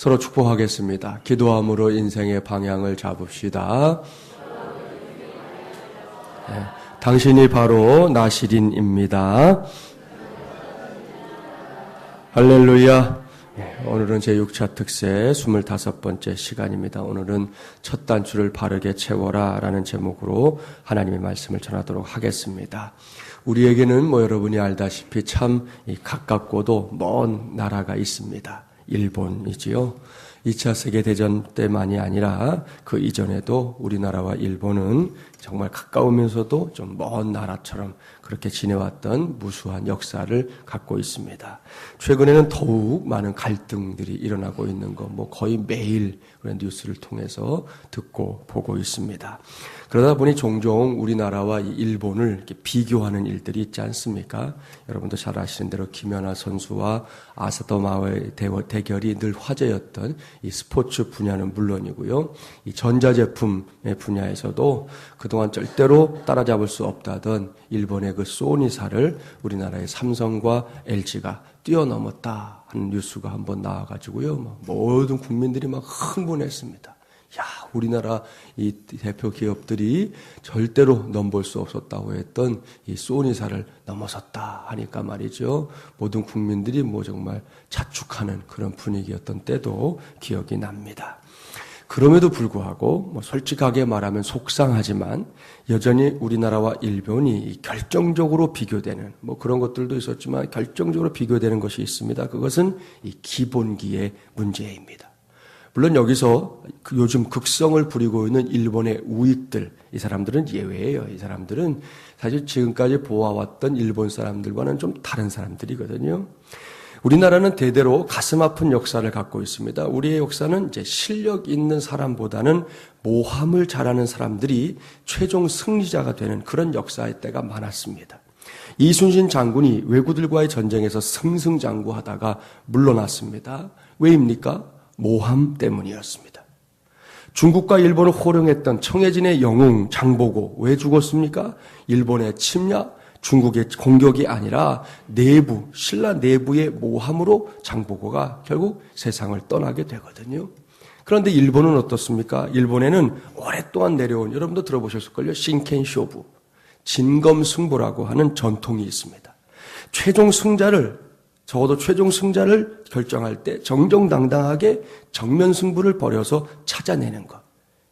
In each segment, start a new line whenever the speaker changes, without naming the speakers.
서로 축복하겠습니다. 기도함으로 인생의 방향을 잡읍시다. 네, 당신이 바로 나시린입니다. 할렐루야. 오늘은 제6차 특세 25번째 시간입니다. 오늘은 첫 단추를 바르게 채워라 라는 제목으로 하나님의 말씀을 전하도록 하겠습니다. 우리에게는 여러분이 알다시피 참 가깝고도 먼 나라가 있습니다. 일본이지요. 2차 세계대전 때만이 아니라 그 이전에도 우리나라와 일본은 정말 가까우면서도 좀 먼 나라처럼 그렇게 지내왔던 무수한 역사를 갖고 있습니다. 최근에는 더욱 많은 갈등들이 일어나고 있는 거 거의 매일 그런 뉴스를 통해서 듣고 보고 있습니다. 그러다 보니 종종 우리나라와 일본을 이렇게 비교하는 일들이 있지 않습니까? 여러분도 잘 아시는 대로 김연아 선수와 아사토마와의 대결이 늘 화제였던 이 스포츠 분야는 물론이고요. 이 전자제품의 분야에서도 그동안 절대로 따라잡을 수 없다던 일본의 그 소니사를 우리나라의 삼성과 LG가 뛰어넘었다 하는 뉴스가 한번 나와가지고요. 모든 국민들이 막 흥분했습니다. 야, 우리나라 이 대표 기업들이 절대로 넘볼 수 없었다고 했던 이 소니사를 넘어섰다 하니까 말이죠. 모든 국민들이 정말 자축하는 그런 분위기였던 때도 기억이 납니다. 그럼에도 불구하고 솔직하게 말하면 속상하지만 여전히 우리나라와 일본이 결정적으로 비교되는 그런 것들도 있었지만 결정적으로 비교되는 것이 있습니다. 그것은 이 기본기의 문제입니다. 물론 여기서 요즘 극성을 부리고 있는 일본의 우익들, 이 사람들은 예외예요. 이 사람들은 사실 지금까지 보아왔던 일본 사람들과는 좀 다른 사람들이거든요. 우리나라는 대대로 가슴 아픈 역사를 갖고 있습니다. 우리의 역사는 이제 실력 있는 사람보다는 모함을 잘하는 사람들이 최종 승리자가 되는 그런 역사의 때가 많았습니다. 이순신 장군이 왜구들과의 전쟁에서 승승장구하다가 물러났습니다. 왜입니까? 모함 때문이었습니다. 중국과 일본을 호령했던 청해진의 영웅 장보고 왜 죽었습니까? 일본의 침략, 중국의 공격이 아니라 신라 내부의 모함으로 장보고가 결국 세상을 떠나게 되거든요. 그런데 일본은 어떻습니까? 일본에는 오랫동안 내려온, 여러분도 들어보셨을걸요? 신켄쇼부, 진검승부라고 하는 전통이 있습니다. 적어도 최종 승자를 결정할 때 정정당당하게 정면 승부를 벌여서 찾아내는 것.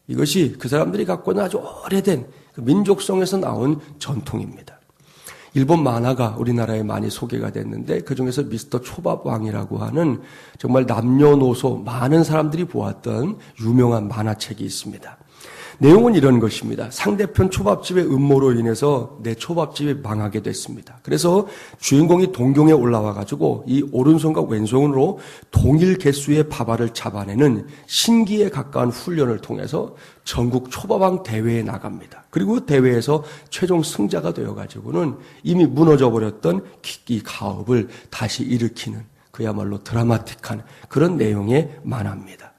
이것이 그 사람들이 갖고 있는 아주 오래된 민족성에서 나온 전통입니다. 일본 만화가 우리나라에 많이 소개가 됐는데 그중에서 미스터 초밥왕이라고 하는 정말 남녀노소 많은 사람들이 보았던 유명한 만화책이 있습니다. 내용은 이런 것입니다. 상대편 초밥집의 음모로 인해서 내 초밥집이 망하게 됐습니다. 그래서 주인공이 동경에 올라와가지고 이 오른손과 왼손으로 동일 개수의 밥알을 잡아내는 신기에 가까운 훈련을 통해서 전국 초밥왕 대회에 나갑니다. 그리고 대회에서 최종 승자가 되어가지고는 이미 무너져버렸던 이 가업을 다시 일으키는 그야말로 드라마틱한 그런 내용의 만화입니다.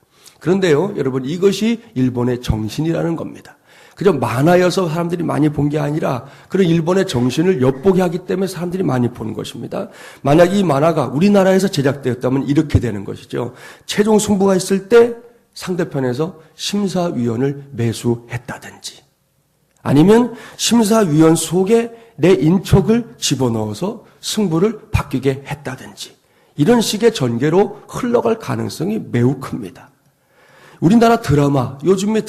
그런데요, 여러분, 이것이 일본의 정신이라는 겁니다. 그저 만화여서 사람들이 많이 본 게 아니라 그런 일본의 정신을 엿보게 하기 때문에 사람들이 많이 보는 것입니다. 만약 이 만화가 우리나라에서 제작되었다면 이렇게 되는 것이죠. 최종 승부가 있을 때 상대편에서 심사위원을 매수했다든지 아니면 심사위원 속에 내 인척을 집어넣어서 승부를 바뀌게 했다든지 이런 식의 전개로 흘러갈 가능성이 매우 큽니다. 우리나라 드라마, 요즘에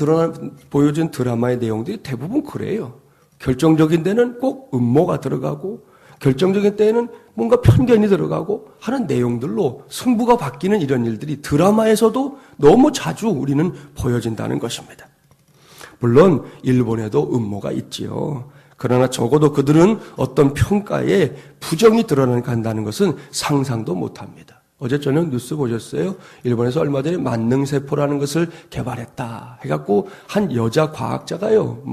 보여준 드라마의 내용들이 대부분 그래요. 결정적인 데는 꼭 음모가 들어가고 결정적인 때에는 뭔가 편견이 들어가고 하는 내용들로 승부가 바뀌는 이런 일들이 드라마에서도 너무 자주 우리는 보여진다는 것입니다. 물론 일본에도 음모가 있지요. 그러나 적어도 그들은 어떤 평가에 부정이 드러난다는 것은 상상도 못합니다. 어제 저녁 뉴스 보셨어요? 일본에서 얼마 전에 만능세포라는 것을 개발했다 해갖고 한 여자 과학자가요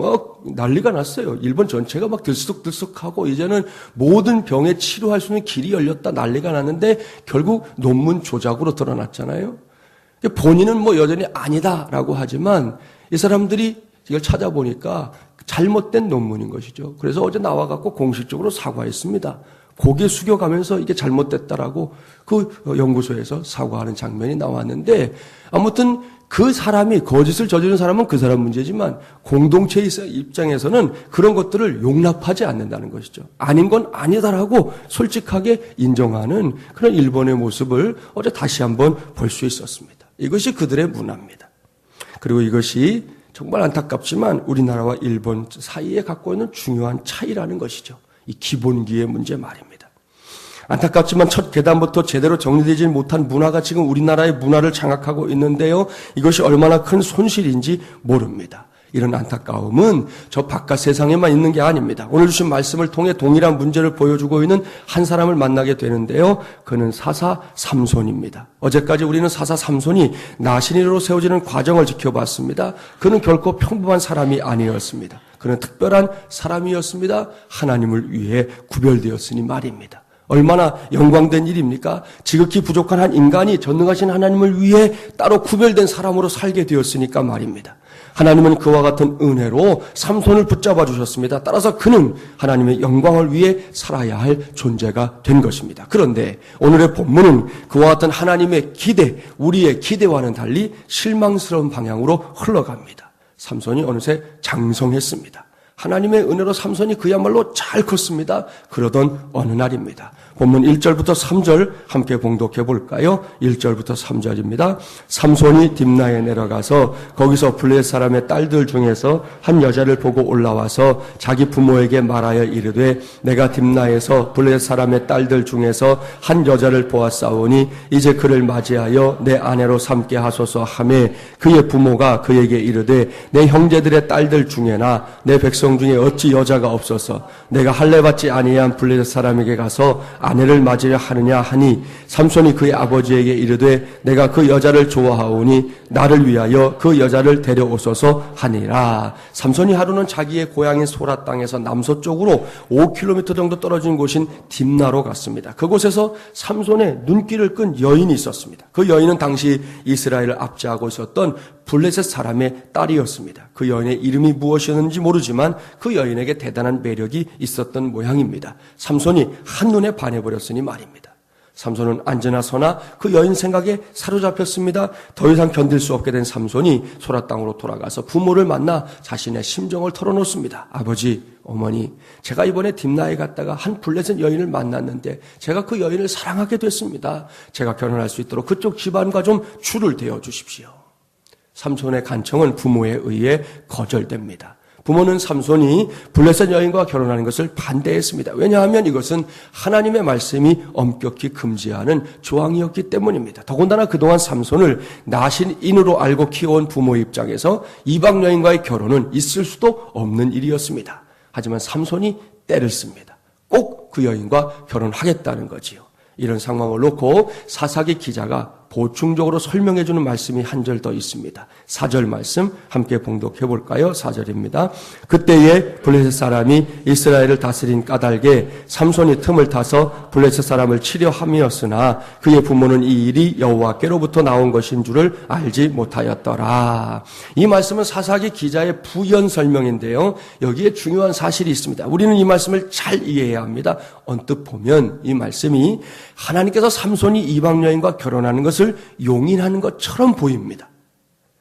난리가 났어요. 일본 전체가 막 들썩들썩하고 이제는 모든 병에 치료할 수 있는 길이 열렸다 난리가 났는데 결국 논문 조작으로 드러났잖아요. 본인은 여전히 아니다라고 하지만 이 사람들이 이걸 찾아보니까 잘못된 논문인 것이죠. 그래서 어제 나와갖고 공식적으로 사과했습니다. 고개 숙여가면서 이게 잘못됐다라고 그 연구소에서 사과하는 장면이 나왔는데, 아무튼 그 사람이 거짓을 저지른 사람은 그 사람 문제지만 공동체의 입장에서는 그런 것들을 용납하지 않는다는 것이죠. 아닌 건 아니다라고 솔직하게 인정하는 그런 일본의 모습을 어제 다시 한번 볼 수 있었습니다. 이것이 그들의 문화입니다. 그리고 이것이 정말 안타깝지만 우리나라와 일본 사이에 갖고 있는 중요한 차이라는 것이죠. 이 기본기의 문제 말입니다. 안타깝지만 첫 계단부터 제대로 정리되지 못한 문화가 지금 우리나라의 문화를 장악하고 있는데요. 이것이 얼마나 큰 손실인지 모릅니다. 이런 안타까움은 저 바깥 세상에만 있는 게 아닙니다. 오늘 주신 말씀을 통해 동일한 문제를 보여주고 있는 한 사람을 만나게 되는데요. 그는 사사 삼손입니다. 어제까지 우리는 사사 삼손이 나신인으로 세워지는 과정을 지켜봤습니다. 그는 결코 평범한 사람이 아니었습니다. 그는 특별한 사람이었습니다. 하나님을 위해 구별되었으니 말입니다. 얼마나 영광된 일입니까? 지극히 부족한 한 인간이 전능하신 하나님을 위해 따로 구별된 사람으로 살게 되었으니까 말입니다. 하나님은 그와 같은 은혜로 삼손을 붙잡아 주셨습니다. 따라서 그는 하나님의 영광을 위해 살아야 할 존재가 된 것입니다. 그런데 오늘의 본문은 그와 같은 하나님의 기대, 우리의 기대와는 달리 실망스러운 방향으로 흘러갑니다. 삼손이 어느새 장성했습니다. 하나님의 은혜로 삼손이 그야말로 잘 컸습니다. 그러던 어느 날입니다. 본문 1절부터 3절 함께 봉독해 볼까요? 1절부터 3절입니다. 삼손이 딥나에 내려가서 거기서 블레셋 사람의 딸들 중에서 한 여자를 보고 올라와서 자기 부모에게 말하여 이르되 내가 딥나에서 블레셋 사람의 딸들 중에서 한 여자를 보았사오니 이제 그를 맞이하여 내 아내로 삼게 하소서 하매 그의 부모가 그에게 이르되 내 형제들의 딸들 중에나 내 백성 중에 어찌 여자가 없어서 내가 할례받지 아니한 블레셋 사람에게 가서 아내를 맞으려 하느냐 하니 삼손이 그의 아버지에게 이르되 내가 그 여자를 좋아하오니 나를 위하여 그 여자를 데려오소서 하니라. 삼손이 하루는 자기의 고향인 소라 땅에서 남서쪽으로 5km 정도 떨어진 곳인 딥나로 갔습니다. 그곳에서 삼손의 눈길을 끈 여인이 있었습니다. 그 여인은 당시 이스라엘을 압제하고 있었던 블레셋 사람의 딸이었습니다. 그 여인의 이름이 무엇이었는지 모르지만 그 여인에게 대단한 매력이 있었던 모양입니다. 삼손이 한눈에 반해버렸으니 말입니다. 삼손은 앉으나 서나 그 여인 생각에 사로잡혔습니다. 더 이상 견딜 수 없게 된 삼손이 소라 땅으로 돌아가서 부모를 만나 자신의 심정을 털어놓습니다. 아버지, 어머니, 제가 이번에 딥나에 갔다가 한 블레셋 여인을 만났는데 제가 그 여인을 사랑하게 됐습니다. 제가 결혼할 수 있도록 그쪽 집안과 좀 줄을 대어 주십시오. 삼손의 간청은 부모에 의해 거절됩니다. 부모는 삼손이 블레셋 여인과 결혼하는 것을 반대했습니다. 왜냐하면 이것은 하나님의 말씀이 엄격히 금지하는 조항이었기 때문입니다. 더군다나 그동안 삼손을 나신인으로 알고 키워온 부모 입장에서 이방 여인과의 결혼은 있을 수도 없는 일이었습니다. 하지만 삼손이 때를 씁니다. 꼭 그 여인과 결혼하겠다는 거지요. 이런 상황을 놓고 사사기 기자가 보충적으로 설명해 주는 말씀이 한 절 더 있습니다. 4절 말씀 함께 봉독해 볼까요? 4절입니다. 그때에 블레셋 사람이 이스라엘을 다스린 까닭에 삼손이 틈을 타서 블레셋 사람을 치려 함이었으나 그의 부모는 이 일이 여호와께로부터 나온 것인 줄을 알지 못하였더라. 이 말씀은 사사기 기자의 부연 설명인데요. 여기에 중요한 사실이 있습니다. 우리는 이 말씀을 잘 이해해야 합니다. 언뜻 보면 이 말씀이 하나님께서 삼손이 이방 여인과 결혼하는 것을 용인하는 것처럼 보입니다.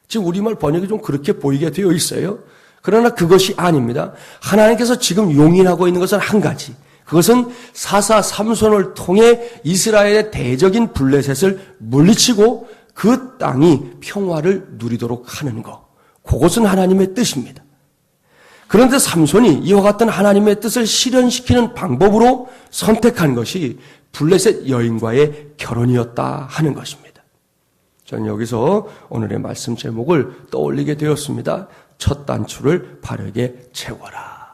지금 우리말 번역이 좀 그렇게 보이게 되어 있어요. 그러나 그것이 아닙니다. 하나님께서 지금 용인하고 있는 것은 한 가지. 그것은 사사 삼손을 통해 이스라엘의 대적인 블레셋을 물리치고 그 땅이 평화를 누리도록 하는 것. 그것은 하나님의 뜻입니다. 그런데 삼손이 이와 같은 하나님의 뜻을 실현시키는 방법으로 선택한 것이 블레셋 여인과의 결혼이었다 하는 것입니다. 저는 여기서 오늘의 말씀 제목을 떠올리게 되었습니다. 첫 단추를 바르게 채워라.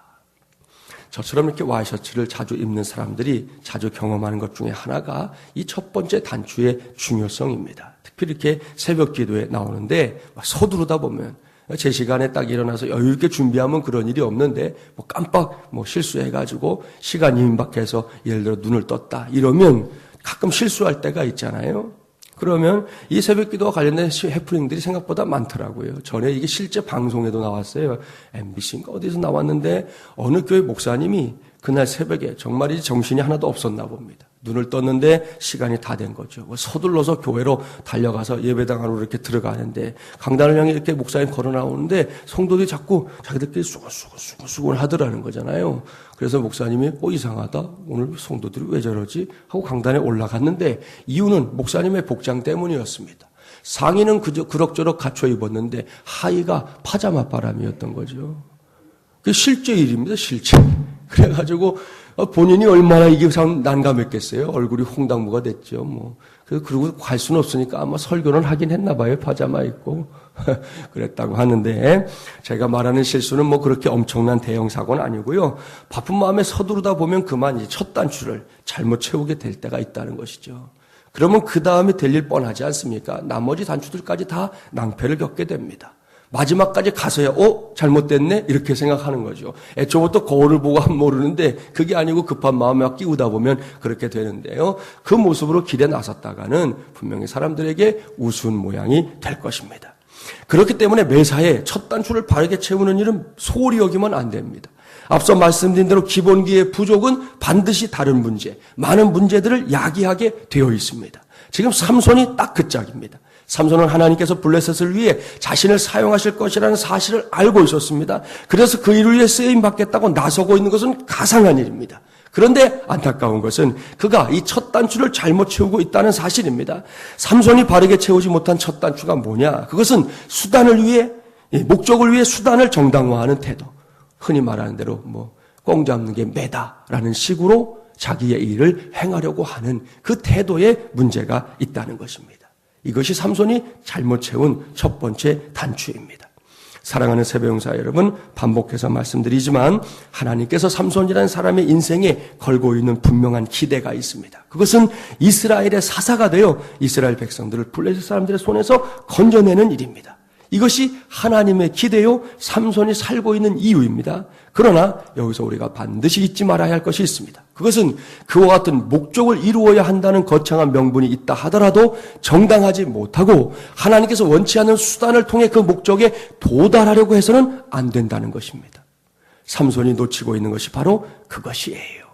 저처럼 이렇게 와이셔츠를 자주 입는 사람들이 자주 경험하는 것 중에 하나가 이 첫 번째 단추의 중요성입니다. 특히 이렇게 새벽 기도에 나오는데 막 서두르다 보면 제 시간에 딱 일어나서 여유 있게 준비하면 그런 일이 없는데 깜빡 실수해가지고 시간이 임박해서 예를 들어 눈을 떴다 이러면 가끔 실수할 때가 있잖아요. 그러면 이 새벽 기도와 관련된 해프닝들이 생각보다 많더라고요. 전에 이게 실제 방송에도 나왔어요. MBC인가 어디서 나왔는데 어느 교회 목사님이 그날 새벽에 정말이지 정신이 하나도 없었나 봅니다. 눈을 떴는데 시간이 다 된 거죠. 서둘러서 교회로 달려가서 예배당 안으로 이렇게 들어가는데 강단을 향해 이렇게 목사님 걸어 나오는데 성도들이 자꾸 자기들끼리 수근수근 하더라는 거잖아요. 그래서 목사님이 이상하다. 오늘 성도들이 왜 저러지? 하고 강단에 올라갔는데 이유는 목사님의 복장 때문이었습니다. 상의는 그럭저럭 갖춰 입었는데 하의가 파자마 바람이었던 거죠. 그게 실제 일입니다. 실제. 그래가지고 본인이 얼마나 이게 참 난감했겠어요. 얼굴이 홍당무가 됐죠. 그리고 갈 수는 없으니까 아마 설교는 하긴 했나 봐요. 파자마 입고. 그랬다고 하는데 제가 말하는 실수는 그렇게 엄청난 대형 사고는 아니고요. 바쁜 마음에 서두르다 보면 그만 이제 첫 단추를 잘못 채우게 될 때가 있다는 것이죠. 그러면 그 다음에 될 일 뻔하지 않습니까? 나머지 단추들까지 다 낭패를 겪게 됩니다. 마지막까지 가서야 잘못됐네 이렇게 생각하는 거죠. 애초부터 거울을 보고 하면 모르는데 그게 아니고 급한 마음에 막 끼우다 보면 그렇게 되는데요. 그 모습으로 길에 나섰다가는 분명히 사람들에게 우스운 모양이 될 것입니다. 그렇기 때문에 매사에 첫 단추를 바르게 채우는 일은 소홀히 여기면 안 됩니다. 앞서 말씀드린 대로 기본기의 부족은 반드시 다른 문제, 많은 문제들을 야기하게 되어 있습니다. 지금 삼손이 딱 그 짝입니다. 삼손은 하나님께서 블레셋을 위해 자신을 사용하실 것이라는 사실을 알고 있었습니다. 그래서 그 일을 위해 쓰임 받겠다고 나서고 있는 것은 가상한 일입니다. 그런데 안타까운 것은 그가 이 첫 단추를 잘못 채우고 있다는 사실입니다. 삼손이 바르게 채우지 못한 첫 단추가 뭐냐? 그것은 수단을 위해, 목적을 위해 수단을 정당화하는 태도. 흔히 말하는 대로 꽁 잡는 게 매다라는 식으로 자기의 일을 행하려고 하는 그 태도에 문제가 있다는 것입니다. 이것이 삼손이 잘못 채운 첫 번째 단추입니다. 사랑하는 세배용사 여러분, 반복해서 말씀드리지만 하나님께서 삼손이라는 사람의 인생에 걸고 있는 분명한 기대가 있습니다. 그것은 이스라엘의 사사가 되어 이스라엘 백성들을 블레셋 사람들의 손에서 건져내는 일입니다. 이것이 하나님의 기대요, 삼손이 살고 있는 이유입니다. 그러나 여기서 우리가 반드시 잊지 말아야 할 것이 있습니다. 그것은 그와 같은 목적을 이루어야 한다는 거창한 명분이 있다 하더라도 정당하지 못하고 하나님께서 원치 않는 수단을 통해 그 목적에 도달하려고 해서는 안 된다는 것입니다. 삼손이 놓치고 있는 것이 바로 그것이에요.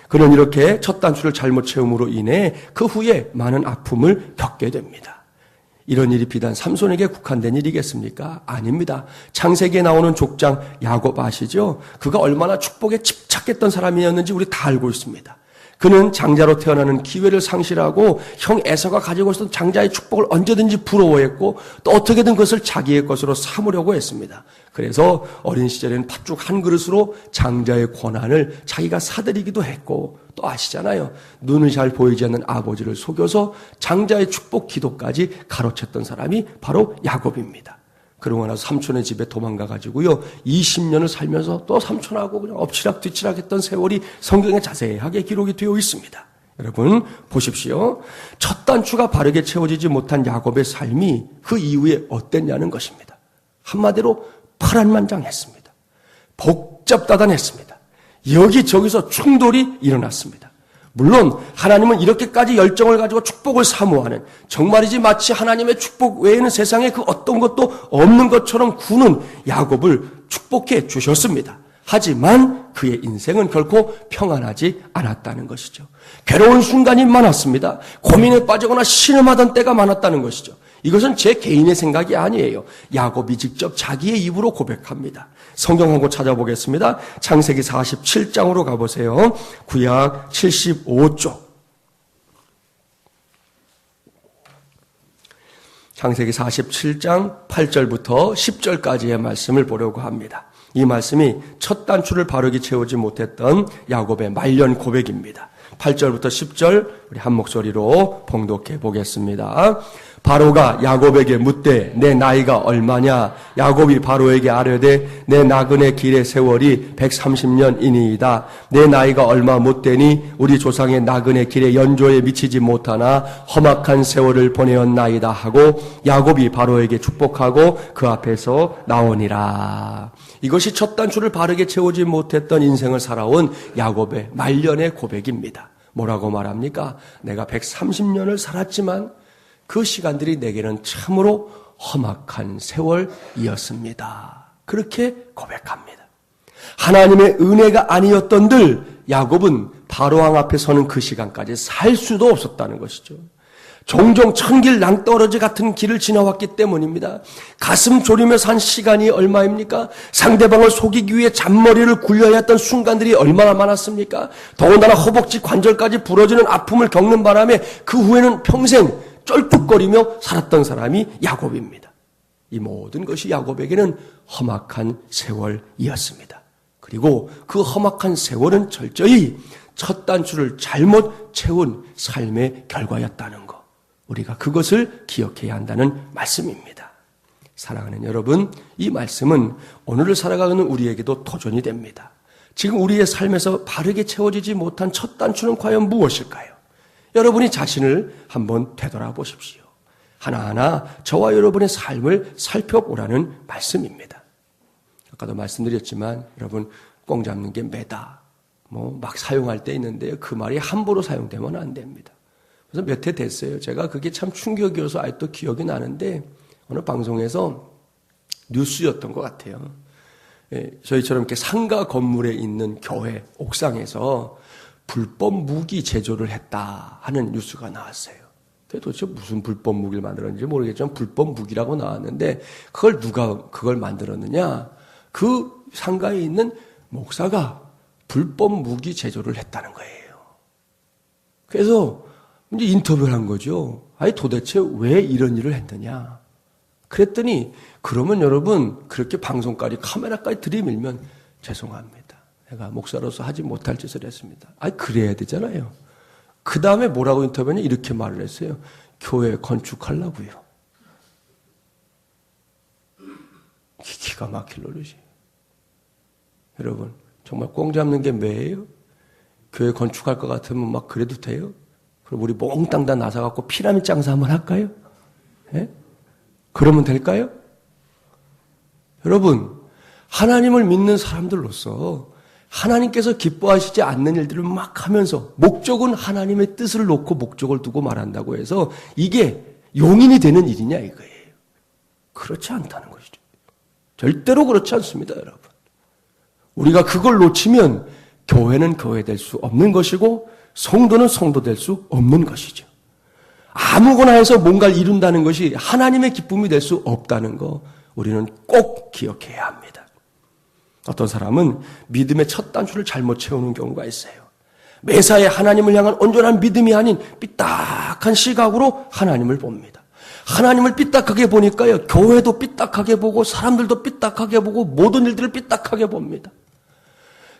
그는 이렇게 첫 단추를 잘못 채움으로 인해 그 후에 많은 아픔을 겪게 됩니다. 이런 일이 비단 삼손에게 국한된 일이겠습니까? 아닙니다. 창세기에 나오는 족장 야곱 아시죠? 그가 얼마나 축복에 집착했던 사람이었는지 우리 다 알고 있습니다. 그는 장자로 태어나는 기회를 상실하고 형 에서가 가지고 있었던 장자의 축복을 언제든지 부러워했고 또 어떻게든 그것을 자기의 것으로 삼으려고 했습니다. 그래서 어린 시절에는 팥죽 한 그릇으로 장자의 권한을 자기가 사들이기도 했고 또 아시잖아요. 눈을 잘 보이지 않는 아버지를 속여서 장자의 축복 기도까지 가로챘던 사람이 바로 야곱입니다. 그러고 나서 삼촌의 집에 도망가가지고요. 20년을 살면서 또 삼촌하고 그냥 엎치락뒤치락 했던 세월이 성경에 자세하게 기록이 되어 있습니다. 여러분 보십시오. 첫 단추가 바르게 채워지지 못한 야곱의 삶이 그 이후에 어땠냐는 것입니다. 한마디로 파란만장했습니다. 복잡다단했습니다. 여기저기서 충돌이 일어났습니다. 물론 하나님은 이렇게까지 열정을 가지고 축복을 사모하는, 정말이지 마치 하나님의 축복 외에는 세상에 그 어떤 것도 없는 것처럼 구는 야곱을 축복해 주셨습니다. 하지만 그의 인생은 결코 평안하지 않았다는 것이죠. 괴로운 순간이 많았습니다. 고민에 빠지거나 신음하던 때가 많았다는 것이죠. 이것은 제 개인의 생각이 아니에요. 야곱이 직접 자기의 입으로 고백합니다. 성경 한 곳 찾아보겠습니다. 창세기 47장으로 가보세요. 구약 75쪽. 창세기 47장 8절부터 10절까지의 말씀을 보려고 합니다. 이 말씀이 첫 단추를 바르게 채우지 못했던 야곱의 말년 고백입니다. 8절부터 10절 우리 한 목소리로 봉독해 보겠습니다. 바로가 야곱에게 묻되 내 나이가 얼마냐? 야곱이 바로에게 아뢰되 내 나그네 길의 세월이 130년이니이다. 내 나이가 얼마 못되니 우리 조상의 나그네 길의 연조에 미치지 못하나 험악한 세월을 보내었나이다 하고 야곱이 바로에게 축복하고 그 앞에서 나오니라. 이것이 첫 단추를 바르게 채우지 못했던 인생을 살아온 야곱의 말년의 고백입니다. 뭐라고 말합니까? 내가 130년을 살았지만 그 시간들이 내게는 참으로 험악한 세월이었습니다. 그렇게 고백합니다. 하나님의 은혜가 아니었던들 야곱은 바로왕 앞에 서는 그 시간까지 살 수도 없었다는 것이죠. 종종 천길 낭떠러지 같은 길을 지나왔기 때문입니다. 가슴 졸이며 산 시간이 얼마입니까? 상대방을 속이기 위해 잔머리를 굴려야 했던 순간들이 얼마나 많았습니까? 더군다나 허벅지 관절까지 부러지는 아픔을 겪는 바람에 그 후에는 평생 쩔뚝거리며 살았던 사람이 야곱입니다. 이 모든 것이 야곱에게는 험악한 세월이었습니다. 그리고 그 험악한 세월은 철저히 첫 단추를 잘못 채운 삶의 결과였다는 것. 우리가 그것을 기억해야 한다는 말씀입니다. 사랑하는 여러분, 이 말씀은 오늘을 살아가는 우리에게도 도전이 됩니다. 지금 우리의 삶에서 바르게 채워지지 못한 첫 단추는 과연 무엇일까요? 여러분이 자신을 한번 되돌아보십시오. 하나하나 저와 여러분의 삶을 살펴보라는 말씀입니다. 아까도 말씀드렸지만 여러분 꽁 잡는 게 매다. 막 사용할 때 있는데요. 그 말이 함부로 사용되면 안 됩니다. 그래서 몇 해 됐어요. 제가 그게 참 충격이어서 아직도 기억이 나는데 어느 방송에서 뉴스였던 것 같아요. 저희처럼 이렇게 상가 건물에 있는 교회 옥상에서 불법 무기 제조를 했다 하는 뉴스가 나왔어요. 도대체 무슨 불법 무기를 만들었는지 모르겠지만 불법 무기라고 나왔는데 그걸 누가 그걸 만들었느냐? 그 상가에 있는 목사가 불법 무기 제조를 했다는 거예요. 그래서 이제 인터뷰를 한 거죠. 아니 도대체 왜 이런 일을 했느냐? 그랬더니 그러면 여러분 그렇게 방송까지 카메라까지 들이밀면 죄송합니다. 내가 목사로서 하지 못할 짓을 했습니다. 아니 그래야 되잖아요. 그 다음에 뭐라고 인터뷰했냐 이렇게 말을 했어요. 교회 건축하려고요. 기가 막힐 노릇이. 여러분 정말 꽁 잡는 게 뭐예요? 교회 건축할 것 같으면 막 그래도 돼요? 그럼 우리 몽땅 다 나서갖고 피라미드 장사 한번 할까요? 예? 그러면 될까요? 여러분 하나님을 믿는 사람들로서 하나님께서 기뻐하시지 않는 일들을 막 하면서 목적은 하나님의 뜻을 놓고 목적을 두고 말한다고 해서 이게 용인이 되는 일이냐 이거예요. 그렇지 않다는 것이죠. 절대로 그렇지 않습니다, 여러분. 우리가 그걸 놓치면 교회는 교회 될 수 없는 것이고 성도는 성도 될 수 없는 것이죠. 아무거나 해서 뭔가를 이룬다는 것이 하나님의 기쁨이 될 수 없다는 거 우리는 꼭 기억해야 합니다. 어떤 사람은 믿음의 첫 단추를 잘못 채우는 경우가 있어요. 매사에 하나님을 향한 온전한 믿음이 아닌 삐딱한 시각으로 하나님을 봅니다. 하나님을 삐딱하게 보니까요, 교회도 삐딱하게 보고 사람들도 삐딱하게 보고 모든 일들을 삐딱하게 봅니다.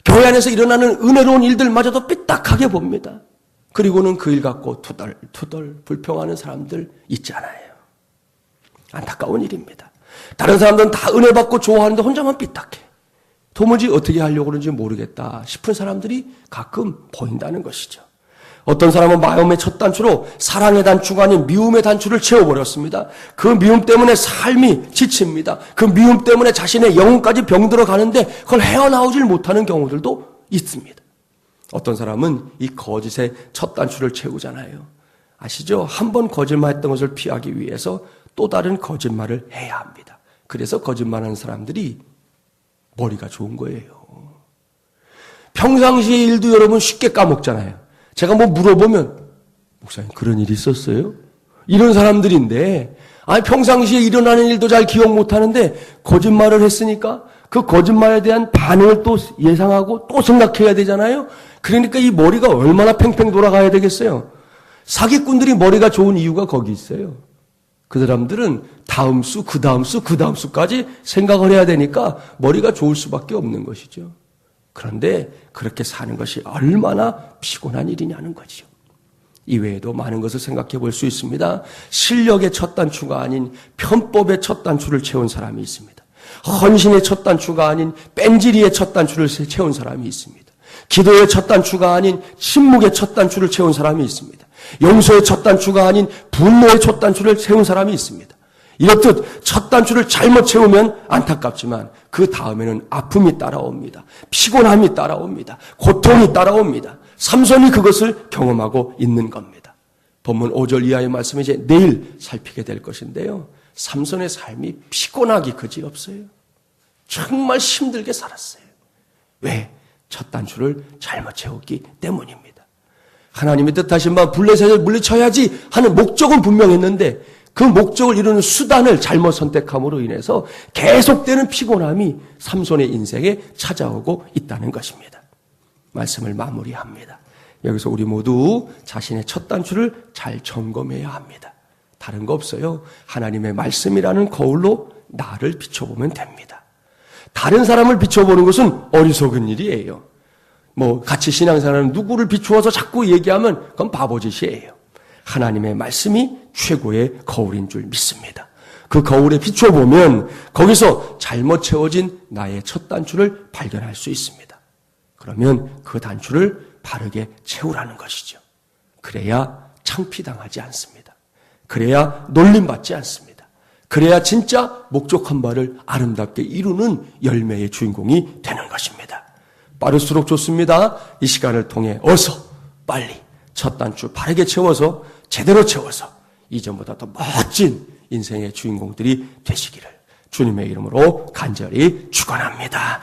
교회 안에서 일어나는 은혜로운 일들마저도 삐딱하게 봅니다. 그리고는 그 일 갖고 투덜 불평하는 사람들 있잖아요. 안타까운 일입니다. 다른 사람들은 다 은혜 받고 좋아하는데 혼자만 삐딱해. 도무지 어떻게 하려고 그러는지 모르겠다 싶은 사람들이 가끔 보인다는 것이죠. 어떤 사람은 마음의 첫 단추로 사랑의 단추가 아닌 미움의 단추를 채워버렸습니다. 그 미움 때문에 삶이 지칩니다. 그 미움 때문에 자신의 영혼까지 병들어 가는데 그걸 헤어나오질 못하는 경우들도 있습니다. 어떤 사람은 이 거짓의 첫 단추를 채우잖아요. 아시죠? 한 번 거짓말했던 것을 피하기 위해서 또 다른 거짓말을 해야 합니다. 그래서 거짓말하는 사람들이 머리가 좋은 거예요. 평상시의 일도 여러분 쉽게 까먹잖아요. 제가 뭐 물어보면 목사님 그런 일이 있었어요? 이런 사람들인데 평상시에 일어나는 일도 잘 기억 못하는데 거짓말을 했으니까 그 거짓말에 대한 반응을 또 예상하고 또 생각해야 되잖아요. 그러니까 이 머리가 얼마나 팽팽 돌아가야 되겠어요. 사기꾼들이 머리가 좋은 이유가 거기 있어요. 그 사람들은 다음 수, 그 다음 수, 그 다음 수까지 생각을 해야 되니까 머리가 좋을 수밖에 없는 것이죠. 그런데 그렇게 사는 것이 얼마나 피곤한 일이냐는 거죠. 이외에도 많은 것을 생각해 볼 수 있습니다. 실력의 첫 단추가 아닌 편법의 첫 단추를 채운 사람이 있습니다. 헌신의 첫 단추가 아닌 뺀질이의 첫 단추를 채운 사람이 있습니다. 기도의 첫 단추가 아닌 침묵의 첫 단추를 채운 사람이 있습니다. 용서의 첫 단추가 아닌 분노의 첫 단추를 채운 사람이 있습니다. 이렇듯 첫 단추를 잘못 채우면 안타깝지만 그 다음에는 아픔이 따라옵니다. 피곤함이 따라옵니다. 고통이 따라옵니다. 삼손이 그것을 경험하고 있는 겁니다. 본문 5절 이하의 말씀을 이제 내일 살피게 될 것인데요. 삼손의 삶이 피곤하기 그지없어요. 정말 힘들게 살았어요. 왜? 첫 단추를 잘못 채웠기 때문입니다. 하나님의 뜻하신 바 블레셋을 물리쳐야지 하는 목적은 분명했는데 그 목적을 이루는 수단을 잘못 선택함으로 인해서 계속되는 피곤함이 삼손의 인생에 찾아오고 있다는 것입니다. 말씀을 마무리합니다. 여기서 우리 모두 자신의 첫 단추를 잘 점검해야 합니다. 다른 거 없어요. 하나님의 말씀이라는 거울로 나를 비춰보면 됩니다. 다른 사람을 비춰보는 것은 어리석은 일이에요. 같이 신앙생활하는 누구를 비추어서 자꾸 얘기하면 그건 바보짓이에요. 하나님의 말씀이 최고의 거울인 줄 믿습니다. 그 거울에 비춰보면 거기서 잘못 채워진 나의 첫 단추를 발견할 수 있습니다. 그러면 그 단추를 바르게 채우라는 것이죠. 그래야 창피당하지 않습니다. 그래야 놀림받지 않습니다. 그래야 진짜 목적한 바를 아름답게 이루는 열매의 주인공이 되는 것입니다. 빠를수록 좋습니다. 이 시간을 통해 어서 빨리 첫 단추 바르게 채워서 제대로 채워서 이전보다 더 멋진 인생의 주인공들이 되시기를 주님의 이름으로 간절히 축원합니다.